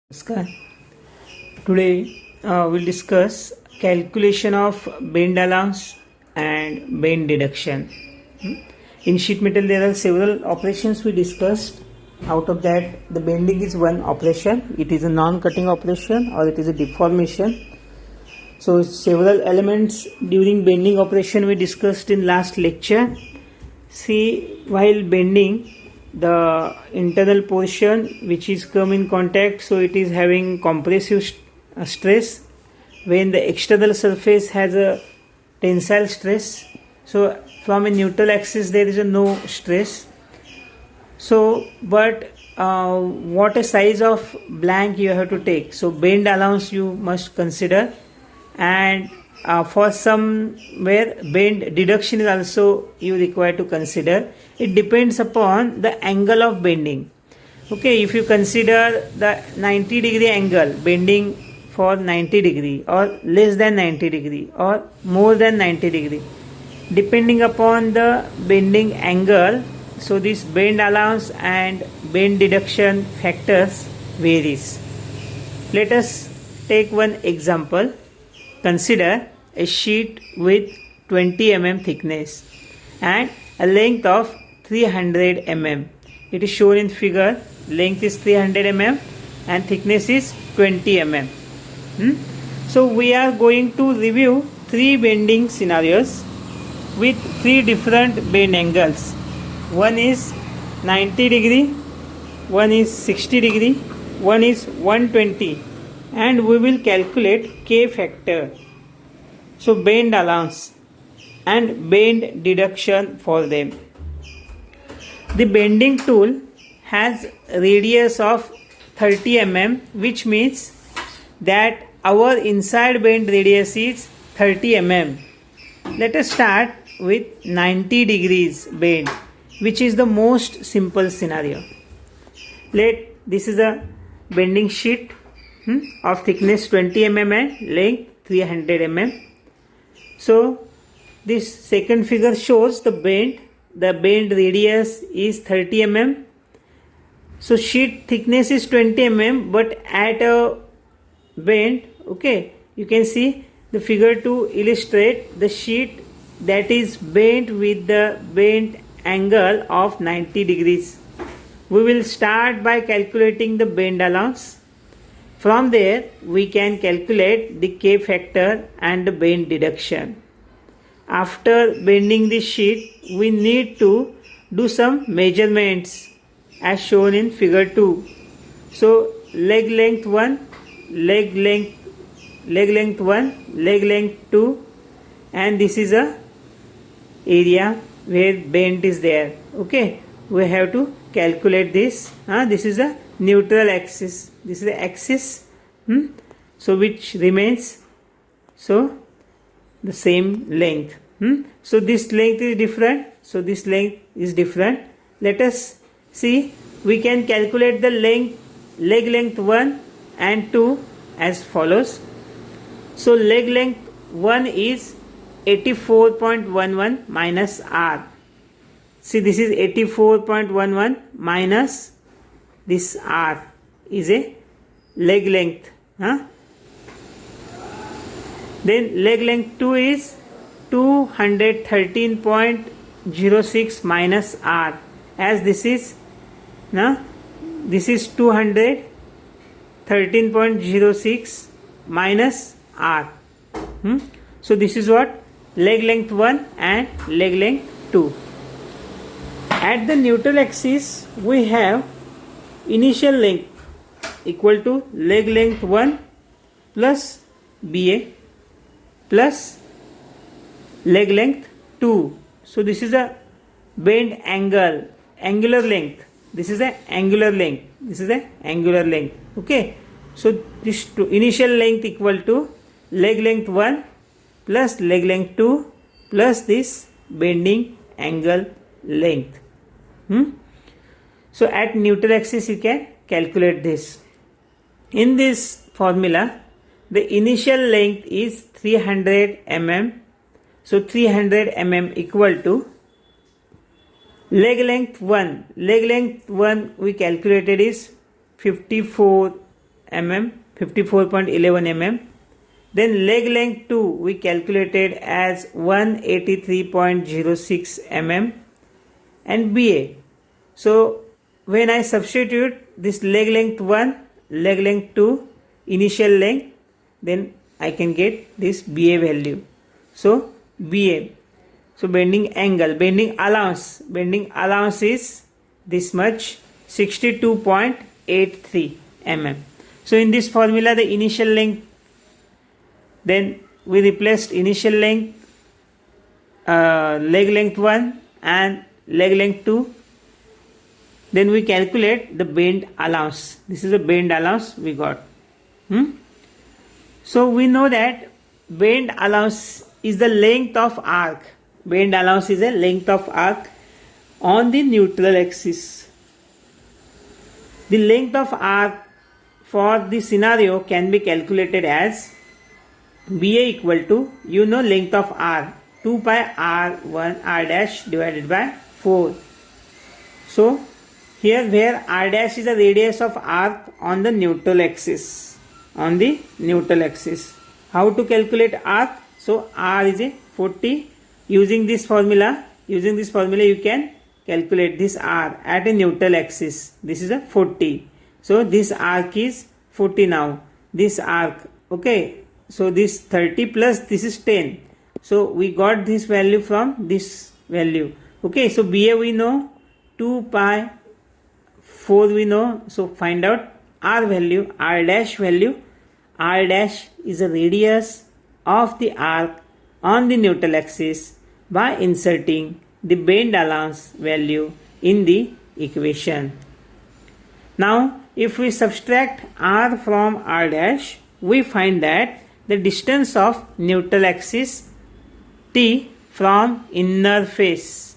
Namaskar. Today we'll discuss calculation of bend allowance and bend deduction. In sheet metal there are several operations we discussed. Out of that the bending is one operation. It is a non-cutting operation or it is a deformation. So several elements during bending operation we discussed in last lecture. See, while bending, the internal portion which is come in contact, so it is having compressive stress, when the external surface has a tensile stress. So from a neutral axis there is a no stress. So but what a size of blank you have to take. So bend allowance you must consider, and for somewhere bend deduction is also you require to consider. It depends upon the angle of bending. Okay, if you consider the 90 degree angle, bending for 90 degree or less than 90 degree or more than 90 degree, depending upon the bending angle, so this bend allowance and bend deduction factors varies. Let us take one example. Consider a sheet with 20 mm thickness and a length of 300 mm. It is shown in figure. Length is 300 mm and thickness is 20 mm. So we are going to review three bending scenarios with three different bend angles. One is 90 degree, one is 60 degree, one is 120, and we will calculate K factor. So bend allowance and bend deduction for them. The bending tool has radius of 30 mm, which means that our inside bend radius is 30 mm. Let us start with 90 degrees bend, which is the most simple scenario. This is a bending sheet of thickness 20 mm and length 300 mm. So this second figure shows the bend. The bend radius is 30 mm. So sheet thickness is 20 mm, but at a bend, okay, you can see the figure to illustrate the sheet that is bent with the bent angle of 90 degrees. We will start by calculating the bend allowance. From there we can calculate the K factor and the bend deduction. After bending the sheet, we need to do some measurements as shown in figure 2. So leg length 1, leg length 1, leg length 2, and this is a area where bend is there. Okay, we have to calculate this. This is a neutral axis. This is the axis. So which remains the same length. So this length is different. So this length is different. Let us see. We can calculate the leg length 1 and 2 as follows. So leg length 1 is 84.11 minus R. See, this is 84.11 minus this R is a leg length. Then leg length 2 is 213.06 minus R, as this is 213.06 minus R. So this is what leg length 1 and leg length 2. At the neutral axis we have initial length equal to leg length 1 plus BA plus leg length 2. So this is a bend angular length. This is a angular length. This is a angular length. Okay. So this initial length equal to leg length 1 plus leg length 2 plus this bending angle length. So at neutral axis you can calculate this. In this formula, the initial length is 300 mm. So 300 mm equal to leg length 1. Leg length 1 we calculated is 54 mm, 54.11 mm. Then leg length 2 we calculated as 183.06 mm and BA. So when I substitute this leg length 1, leg length 2, initial length, then I can get this BA value. So BA, so bending angle, bending allowance is this much, 62.83 mm. So in this formula the initial length, then we replaced initial length, leg length 1 and leg length 2. Then we calculate the bend allowance. This is the bend allowance we got. So we know that bend allowance is the length of arc. Bend allowance is a length of arc on the neutral axis. The length of arc for this scenario can be calculated as BA equal to, length of R, 2 pi R1 R dash divided by 4. So here where R dash is the radius of arc on the neutral axis. On the neutral axis. How to calculate arc? So R is a 40. Using this formula you can calculate this R at a neutral axis. This is a 40. So this arc is 40 now. This arc, okay. So this 30 plus this is 10. So we got this value from this value. Okay, so BA we know, 2 pi, 4 we know. So find out R value, R dash value. R dash is the radius of the arc on the neutral axis by inserting the bend allowance value in the equation. Now if we subtract R from R dash, we find that the distance of neutral axis T from inner face.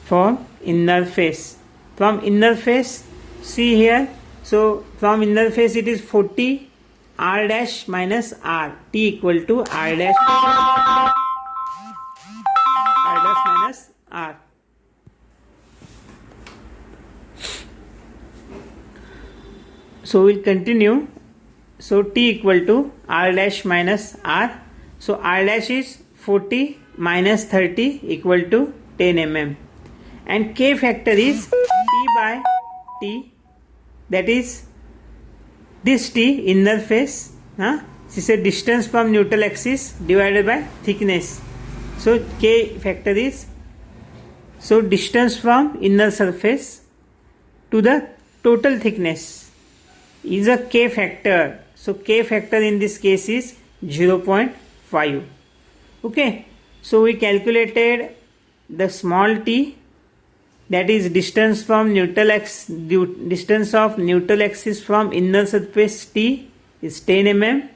From inner face, see here. So from inner face it is 40. R dash minus R, T equal to R dash minus R. So we'll continue. So T equal to R dash minus R. So R dash is 40 minus 30 equal to 10 mm. And K factor is T by T, that is this T, inner face, this is a distance from neutral axis divided by thickness. So K factor is, so distance from inner surface to the total thickness is a K factor. So K factor in this case is 0.5. Okay, so we calculated the small t, that is distance from neutral distance of neutral axis from inner surface T is 10 mm.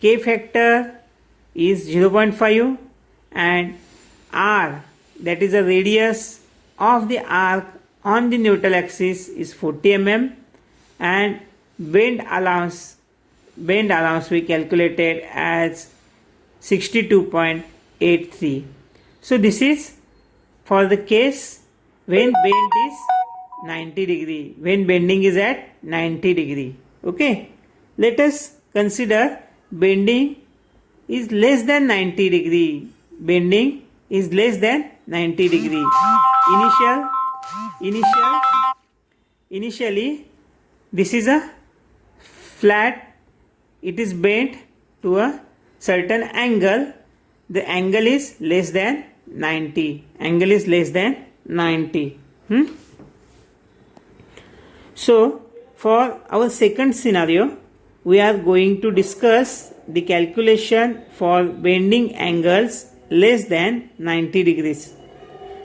K factor is 0.5 and R, that is the radius of the arc on the neutral axis, is 40 mm, and bend allowance we calculated as 62.83. So this is for the case when bend is 90 degree, when bending is at 90 degree. Okay, let us consider bending is less than 90 degree. Bending is less than 90 degree. Initially this is a flat, it is bent to a certain angle. The angle is less than 90. Angle is less than 90. So for our second scenario, we are going to discuss the calculation for bending angles less than 90 degrees.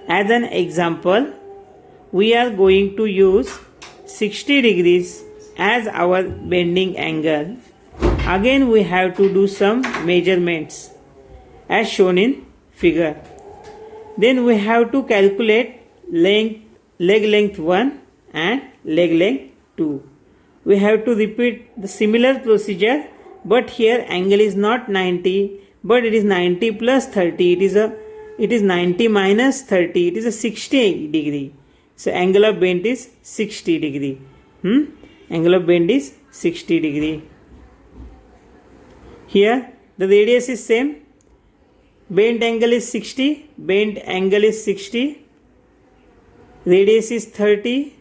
As an example, we are going to use 60 degrees as our bending angle. Again we have to do some measurements as shown in figure. Then we have to calculate leg length 1 and leg length 2. We have to repeat the similar procedure, but here angle is not 90, but it is 90 plus 30. It is 90 minus 30. It is a 60 degree. So angle of bend is 60 degree. Angle of bend is 60 degree. Here the radius is same, bent angle is 60, bent angle is 60, radius is 30,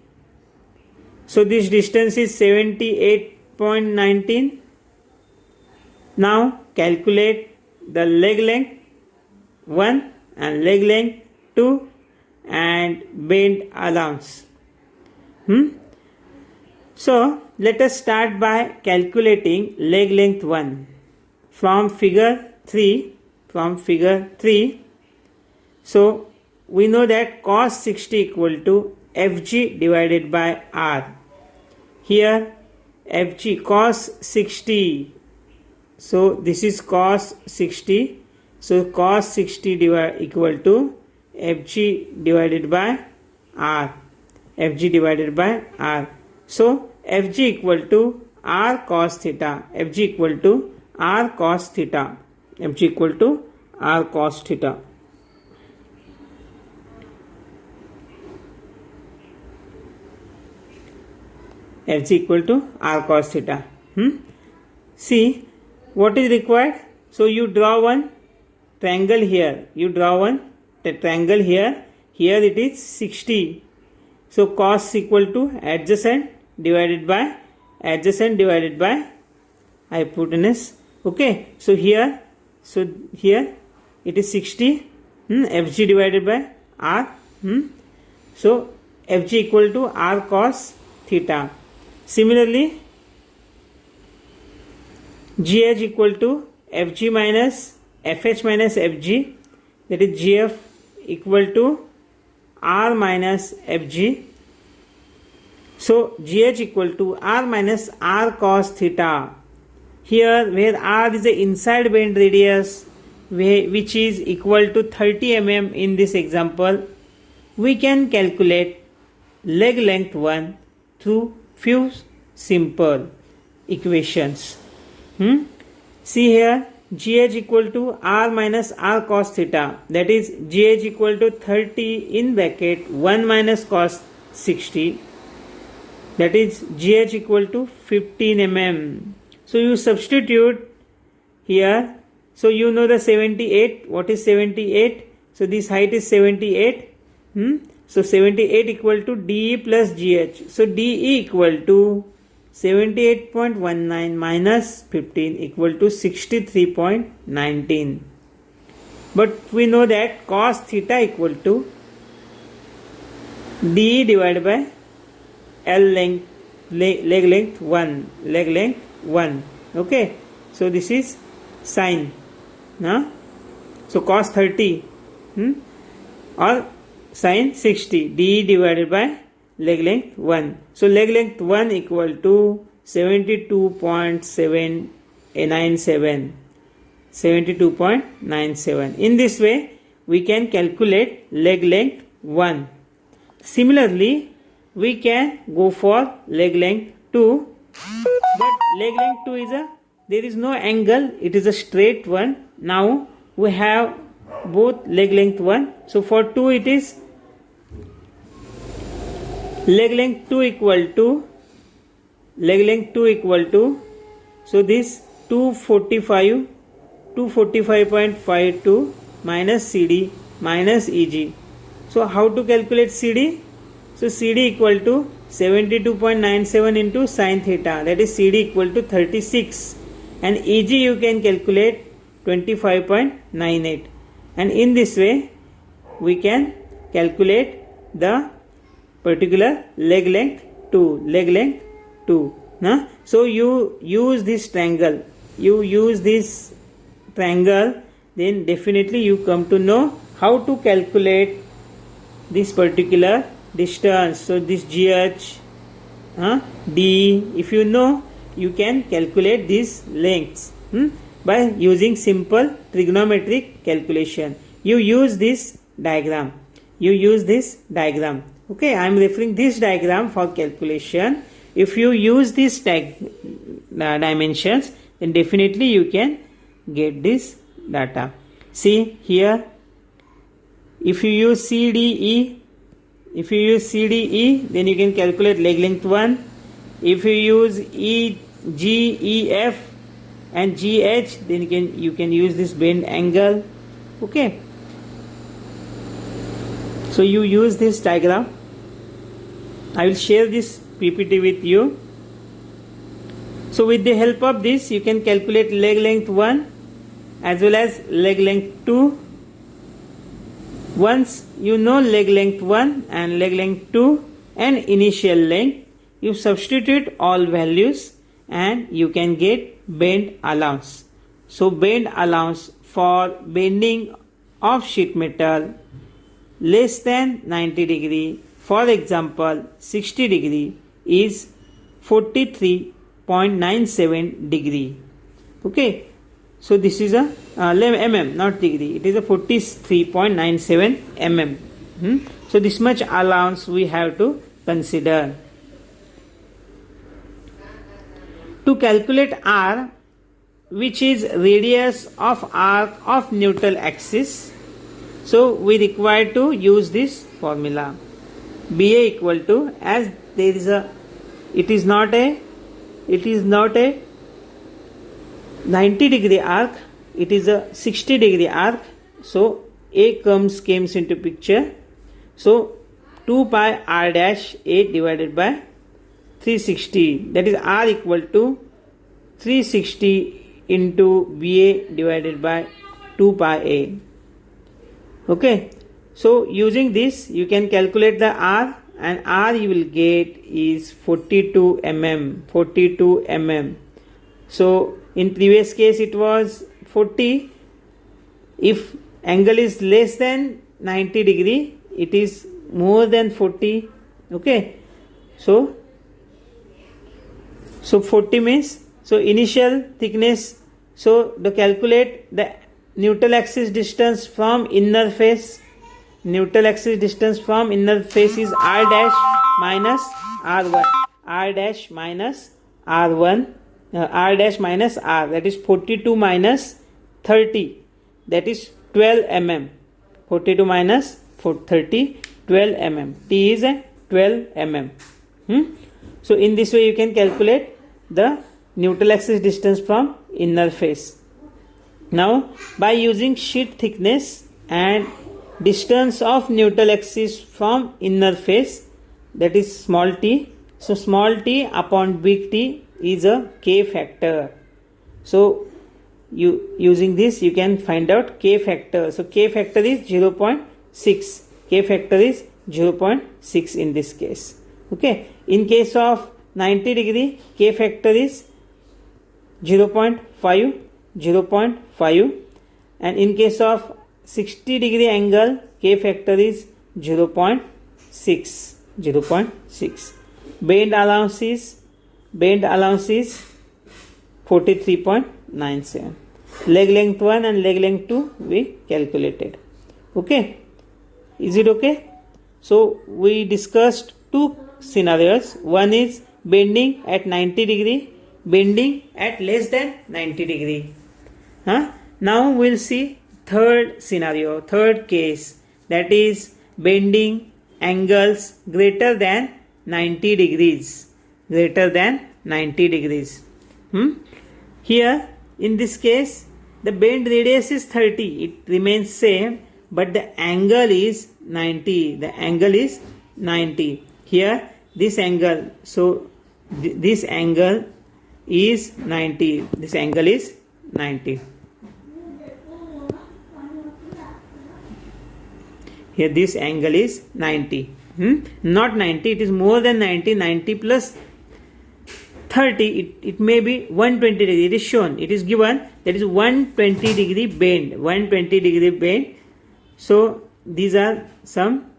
so this distance is 78.19. Now calculate the leg length 1 and leg length 2 and bend allowance. So let us start by calculating leg length 1 from figure 3. So we know that cos 60 equal to Fg divided by R. Here Fg cos 60. So this is cos 60. So cos 60 equal to Fg divided by R. Fg divided by R. So Fg equal to R cos theta. Fg equal to R cos theta. Fg equal to R cos theta. Fg equal to R cos theta. See what is required. So you draw one triangle here. You draw one triangle here. Here it is 60. So cos equal to adjacent divided by hypotenuse. Okay. So here it is 60. Fg divided by R. So Fg equal to R cos theta. Similarly, GH equal to Fg minus Fh minus Fg, that is GF equal to R minus Fg. So GH equal to R minus R cos theta. Here where R is the inside bend radius, which is equal to 30 mm in this example, we can calculate leg length 1 through few simple equations. See here, GH equal to R minus R cos theta, that is GH equal to 30 in bracket 1 minus cos 60, that is GH equal to 15 mm. So you substitute here. So you know the 78. What is 78? So this height is 78. So 78 equal to DE plus GH. So DE equal to 78.19 minus 15 equal to 63.19. But we know that cos theta equal to DE divided by L length, leg length 1. Okay. So this is sine. So cos 30 or sine 60, DE divided by leg length 1. So leg length 1 equal to 72.97. In this way we can calculate leg length 1. Similarly, we can go for leg length 2, but leg length 2 is there is no angle, it is a straight one. Now we have both leg length 1. So for 2 it is leg length 2 equal to so this 245.52 minus CD minus EG. So how to calculate CD? So CD equal to 72.97 into sin theta, that is CD equal to 36, and EG you can calculate 25.98, and in this way we can calculate the particular leg length 2. So you use this triangle, then definitely you come to know how to calculate this particular distance. So this GH, D, if you know, you can calculate these lengths by using simple trigonometric calculation. You use this diagram. Okay, I am referring this diagram for calculation. If you use these dimensions, then definitely you can get this data. See here, if you use CDE, then you can calculate leg length 1. If you use GEF and GH, then you can use this bend angle. Okay, so you use this diagram. I will share this PPT with you. So with the help of this, you can calculate leg length 1 as well as leg length 2. Once you know leg length 1 and leg length 2 and initial length, you substitute all values and you can get bend allowance. So bend allowance for bending of sheet metal less than 90 degree, for example 60 degree, is 43.97 degree. Okay, so this is a mm, not degree, it is a 43.97 mm. So this much allowance we have to consider. To calculate R, which is radius of arc of neutral axis, so we require to use this formula. BA equal to, as there is a, it is not a 90 degree arc, it is a 60 degree arc. So A comes into picture. So 2 pi R dash A divided by 360, that is R equal to 360 into BA divided by 2 pi A. Okay, so using this you can calculate the R, and R you will get is 42 mm. So in previous case it was 40. If angle is less than 90 degree, it is more than 40. Okay, so 40 means, so initial thickness, so to calculate the neutral axis distance from inner face, neutral axis distance from inner face is R dash minus R1, R dash minus R1, R dash minus R, that is 42 minus 30, that is 12 mm. 42 minus 30, 12 mm. T is a 12 mm. So in this way you can calculate the neutral axis distance from inner face. Now by using sheet thickness and distance of neutral axis from inner face, that is small t, so small t upon big T is a K factor. So using this you can find out K factor. So K factor is 0.6. K factor is 0.6 in this case. Okay, in case of 90 degree, K factor is 0.5, and in case of 60 degree angle, K factor is 0.6. Bend allowance is 43.97. Leg length 1 and leg length 2 we calculated. Okay, is it okay? So we discussed two scenarios. One is bending at 90 degree, bending at less than 90 degree. Now we'll see third scenario, third case, that is bending angles greater than 90 degrees. Here in this case the bend radius is 30, it remains same, but the angle is 90. Here this angle, so this angle is 90. Here this angle is 90. Not 90, it is more than 90. 90 plus 30, it may be 120 degree. It is shown, it is given, that is 120 degree bend. So these are some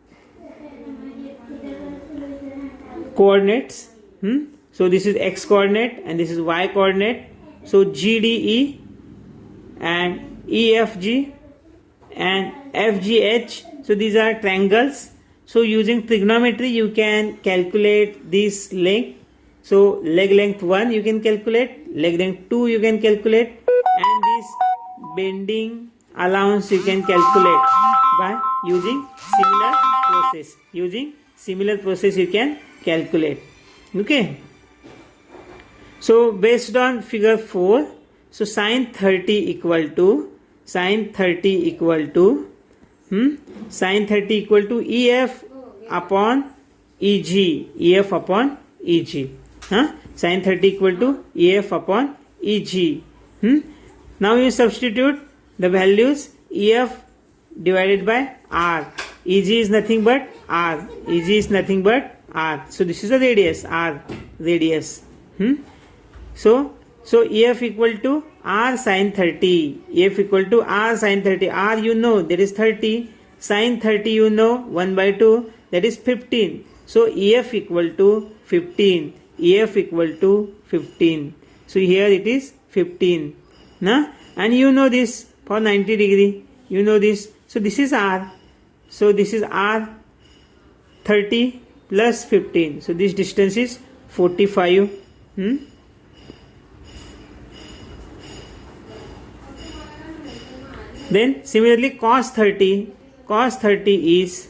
coordinates. So this is x coordinate and this is y coordinate. So GDE and EFG and FGH, so these are triangles. So using trigonometry you can calculate this length. So leg length 1 you can calculate, leg length 2 you can calculate, and this bending allowance you can calculate by using similar process you can calculate. Okay, So based on figure 4, so sine 30 equal to sine 30 equal to EF upon EG, EF upon EG. Sine 30 equal to EF upon EG. Now you substitute the values EF divided by R. EG is nothing but R. EG is nothing but R. So this is a radius, R radius. So EF equal to R sine 30. EF equal to R sine 30. R you know, that is 30. Sine 30 you know, 1 by 2, that is 15. So EF equal to 15. EF equal to 15. So here it is 15. And you know this for 90 degree. You know this. So this is R. So this is R 30 plus 15. So this distance is 45. Then similarly cos 30. Cos 30 is,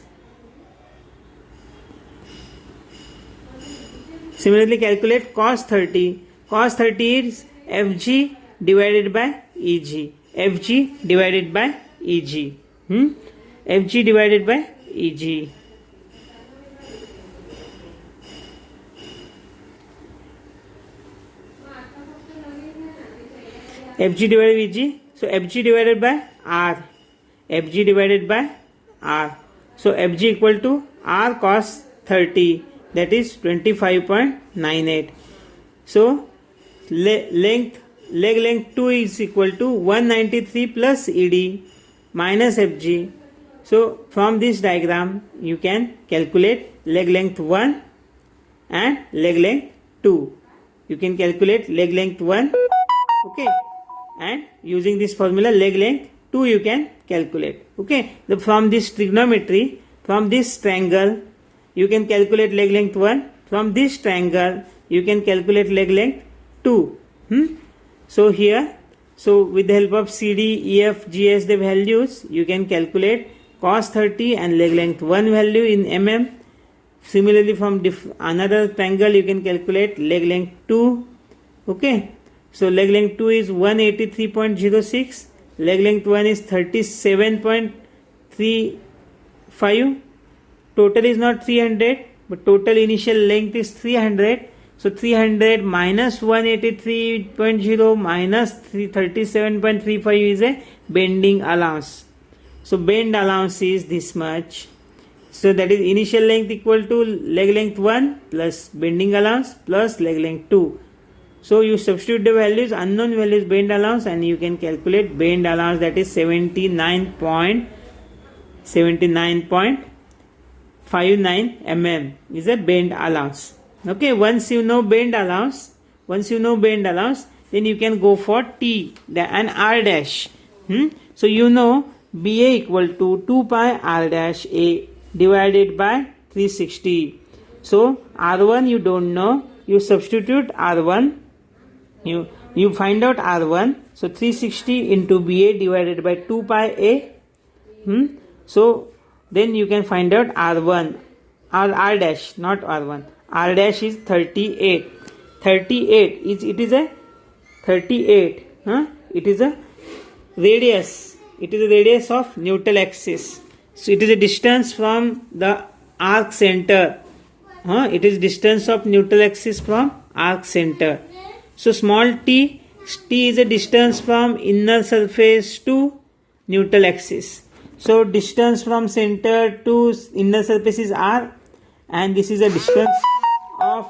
similarly calculate cos 30. Cos 30 is FG divided by EG. FG divided by EG. FG divided by EG. FG divided by EG. So FG divided by R. FG divided by R. So FG equal to R cos 30, that is 25.98. So leg length 2 is equal to 193 plus ED minus FG. So from this diagram you can calculate leg length 1 and leg length 2. You can calculate leg length 1, okay, and using this formula leg length 2 you can calculate, okay. From this trigonometry, from this triangle you can calculate leg length 1. From this triangle you can calculate leg length 2. So here, so with the help of CD, EF, GS the values, you can calculate cos 30 and leg length 1 value in mm. Similarly from another triangle you can calculate leg length 2, okay. So leg length 2 is 183.06, leg length 1 is 37.35. Total is not 300, but total initial length is 300. So 300 minus 183.0 minus 37.35 is a bending allowance. So bend allowance is this much. So that is initial length equal to leg length 1 plus bending allowance plus leg length 2. So you substitute the values, unknown values, bend allowance, and you can calculate bend allowance, that is 79.59 mm is a bend allowance. Okay, once you know bend allowance, then you can go for T and R dash. So you know BA equal to 2 pi R dash A divided by 360. So R1 you don't know, you substitute R1, you find out R1. So 360 into BA divided by 2 pi A. So then you can find out R1 or R dash, not R1. R dash is 38. 38 is, it is a 38. It is a radius. It is a radius of neutral axis. So it is a distance from the arc center. It is distance of neutral axis from arc center. So small t is a distance from inner surface to neutral axis. So distance from center to inner surface is R, and this is a distance of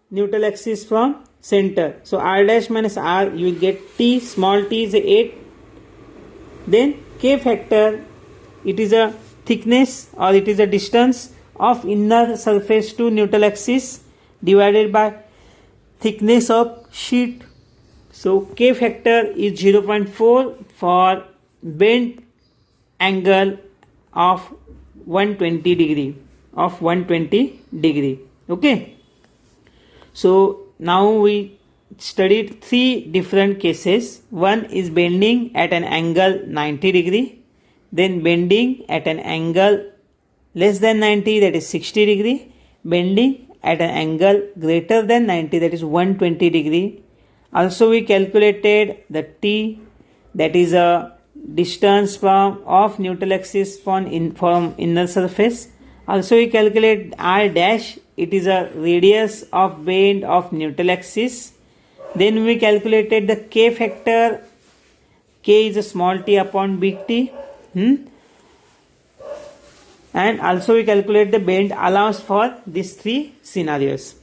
neutral axis from center. So R dash minus R, you will get T. Small t is 8. Then K factor, it is a thickness or it is a distance of inner surface to neutral axis divided by thickness of sheet. So K factor is 0.4 for bent angle of 120 degree. Okay. So now we studied 3 different cases. One is bending at an angle 90 degree, then bending at an angle less than 90, that is 60 degree, bending at an angle greater than 90, that is 120 degree. Also we calculated the t, that is a distance from of neutral axis from inner surface. Also we calculate r dash, it is a radius of bend of neutral axis. Then we calculated the k factor. K is a small t upon big T. And also we calculate the bend allowance for these three scenarios.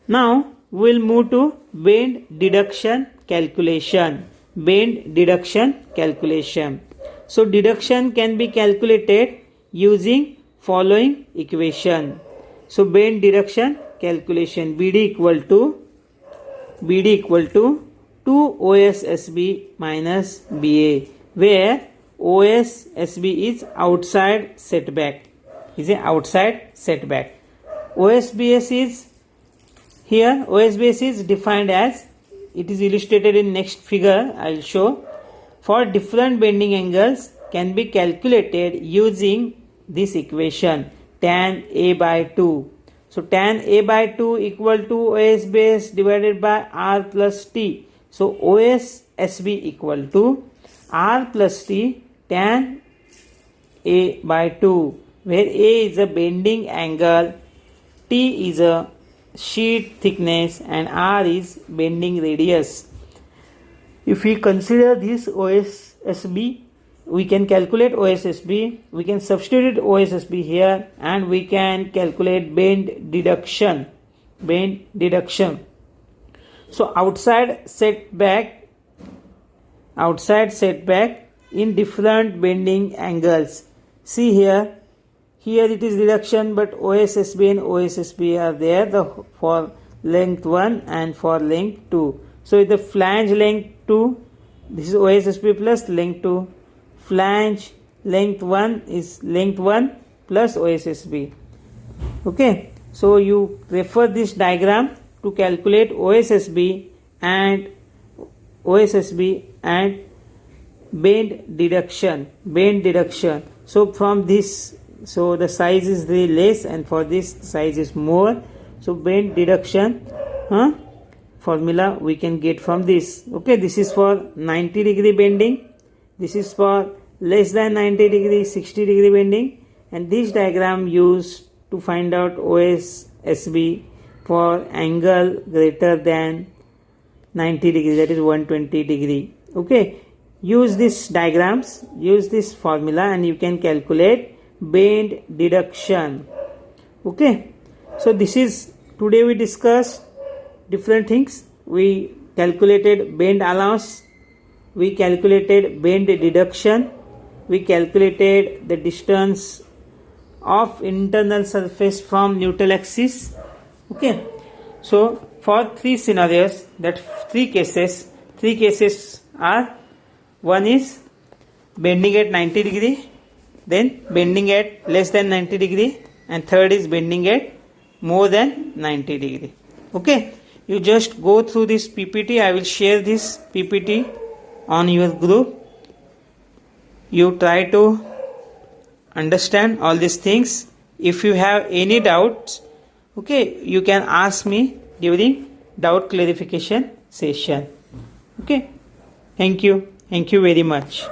Now we will move to bend deduction calculation. Bend deduction calculation. So deduction can be calculated using following equation. So bend deduction calculation, BD equal to 2 OSSB minus BA, where OSSB is outside setback. OSBS is here. OSBS is defined as, it is illustrated in next figure I will show. For different bending angles can be calculated using this equation, tan A by 2. So tan A by 2 equal to OSBS divided by R plus T. So OSSB equal to R plus T tan A by 2, where A is a bending angle, T is a sheet thickness, and R is bending radius. If we consider this OSSB, we can calculate OSSB, we can substitute OSSB here, and we can calculate bend deduction. So outside setback in different bending angles. See here it is deduction, but OSSB and OSSB are there for length 1 and for length 2. So the flange length 2, this is OSSB plus length 2. Flange length 1 is length 1 plus OSSB. Okay, so you refer this diagram to calculate OSSB and bend deduction. So from this, so the size is very less, and for this size is more. So bend deduction formula we can get from this. Okay, this is for 90 degree bending, this is for less than 90 degree, 60 degree bending, and this diagram used to find out OSSB for angle greater than 90 degree, that is 120 degree. Okay, use these diagrams, use this formula, and you can calculate bend deduction. Okay, so this is, today we discussed different things. We calculated bend allowance, we calculated bend deduction, we calculated the distance of internal surface from neutral axis. Okay, so for three scenarios, that three cases are, one is bending at 90 degree, then bending at less than 90 degree, and third is bending at more than 90 degree. Okay, you just go through this PPT. I will share this PPT on your group. You try to understand all these things. If you have any doubts, okay, you can ask me during doubt clarification session. Okay, thank you very much.